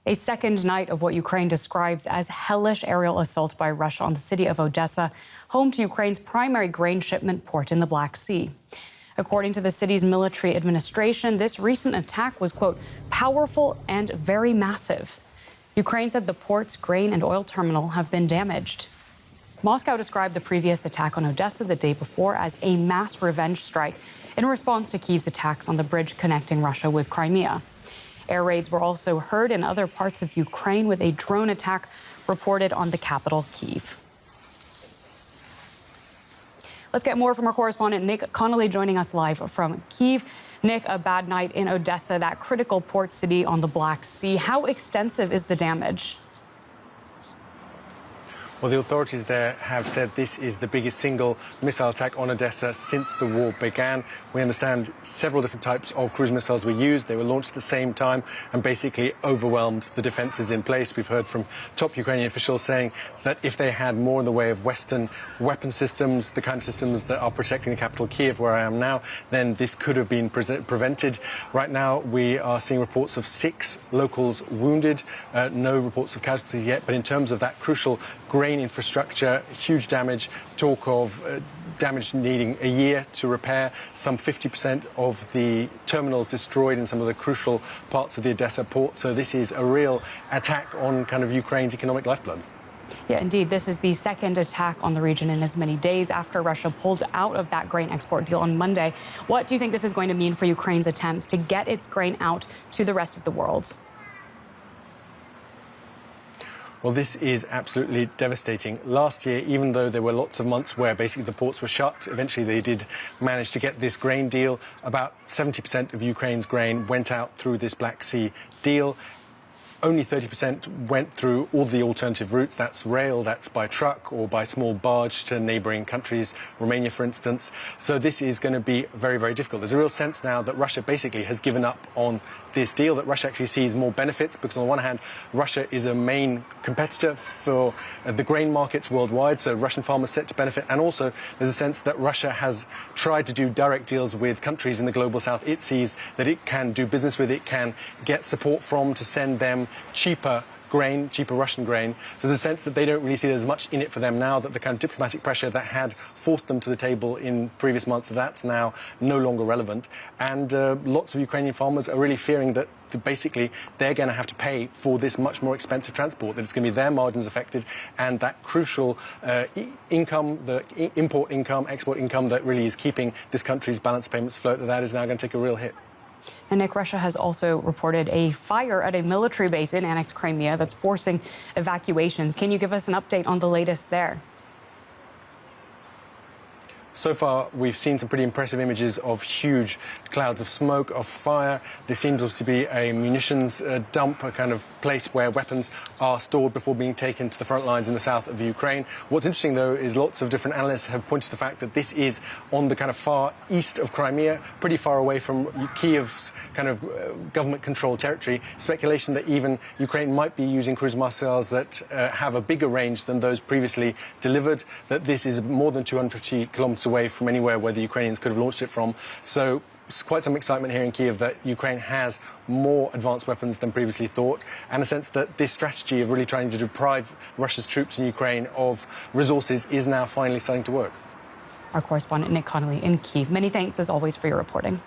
A second night of what Ukraine describes as hellish aerial assault by Russia on the city of Odessa, home to Ukraine's primary grain shipment port in the Black Sea. According to the city's military administration, this recent attack was, quote, powerful and very massive. Ukraine said the port's grain and oil terminal have been damaged. Moscow described the previous attack on Odessa the day before as a mass revenge strike in response to Kyiv's attacks on the bridge connecting Russia with Crimea. Air raids were also heard in other parts of Ukraine, with a drone attack reported on the capital, Kyiv. Let's get more from our correspondent, Nick Connolly, joining us live from Kyiv. Nick, a bad night in Odessa, that critical port city on the Black Sea. How extensive is the damage? Well, the authorities there have said this is the biggest single missile attack on Odessa since the war began. We understand several different types of cruise missiles were used. They were launched at the same time and basically overwhelmed the defences in place. We've heard from top Ukrainian officials saying that if they had more in the way of Western weapon systems, the kind of systems that are protecting the capital, Kyiv, where I am now, then this could have been prevented. Right now, we are seeing reports of 6 locals wounded. No reports of casualties yet, but in terms of that crucial grain infrastructure, huge damage, talk of damage needing a year to repair, some 50% of the terminals destroyed in some of the crucial parts of the Odessa port. So this is a real attack on kind of Ukraine's economic lifeblood. Yeah, indeed. This is the second attack on the region in as many days after Russia pulled out of that grain export deal on Monday. What do you think this is going to mean for Ukraine's attempts to get its grain out to the rest of the world? Well, this is absolutely devastating. Last year, even though there were lots of months where basically the ports were shut, eventually they did manage to get this grain deal. About 70% of Ukraine's grain went out through this Black Sea deal. Only 30% went through all the alternative routes. That's rail, that's by truck or by small barge to neighbouring countries, Romania, for instance. So this is going to be very, very difficult. There's a real sense now that Russia basically has given up on this deal, that Russia actually sees more benefits because on the one hand, Russia is a main competitor for the grain markets worldwide, so Russian farmers set to benefit. And also there's a sense that Russia has tried to do direct deals with countries in the global south. It sees that it can do business with, it can get support from to send them cheaper grain, cheaper Russian grain. So there's a sense that they don't really see there's much in it for them now, that the kind of diplomatic pressure that had forced them to the table in previous months, that's now no longer relevant. And lots of Ukrainian farmers are really fearing that basically they're going to have to pay for this much more expensive transport, that it's going to be their margins affected, and that crucial income, the import income, export income that really is keeping this country's balance payments afloat, that is now going to take a real hit. And Nick, Russia has also reported a fire at a military base in annexed Crimea that's forcing evacuations. Can you give us an update on the latest there? So far, we've seen some pretty impressive images of huge clouds of smoke, of fire. There seems also to be a munitions dump, a kind of place where weapons are stored before being taken to the front lines in the south of Ukraine. What's interesting, though, is lots of different analysts have pointed to the fact that this is on the kind of far east of Crimea, pretty far away from Kyiv's kind of government-controlled territory. Speculation that even Ukraine might be using cruise missiles that have a bigger range than those previously delivered, that this is more than 250 kilometers away from anywhere where the Ukrainians could have launched it from. So it's quite some excitement here in Kyiv that Ukraine has more advanced weapons than previously thought, and a sense that this strategy of really trying to deprive Russia's troops in Ukraine of resources is now finally starting to work. Our correspondent Nick Connolly in Kyiv. Many thanks, as always, for your reporting.